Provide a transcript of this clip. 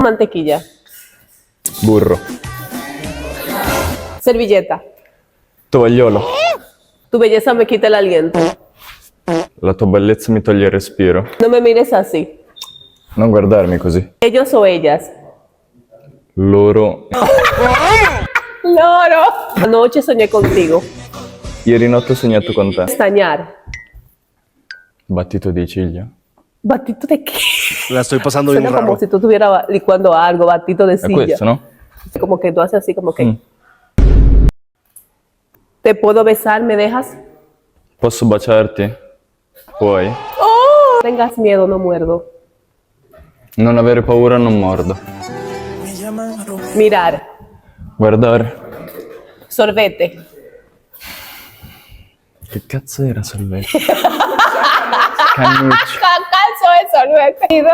Mantequilla. Burro. Servilleta. Tovagliolo. Tu belleza me quita el aliento. La tua bellezza mi toglie il respiro. No me mires así. Non guardarmi così. Ellos o ellas. Loro. Loro. Anoche soñé contigo. Ieri notte ho sognato con te. Pestañear. Battito di ciglia. Batito de qué. La estoy pasando bien Suena como raro. si tú estuvieras licuando algo, batito de È silla. questo, no? Como que tú haces así, como que. Mm. ¿Te puedo besar? ¿Me dejas? Posso baciarti? Puoi? No tengas miedo, no muerdo. Non avere paura, non mordo. Mirar. Guardare. Sorbete. Che cazzo era Salvezza? Cannuccio. ¿Acaso es sorbete?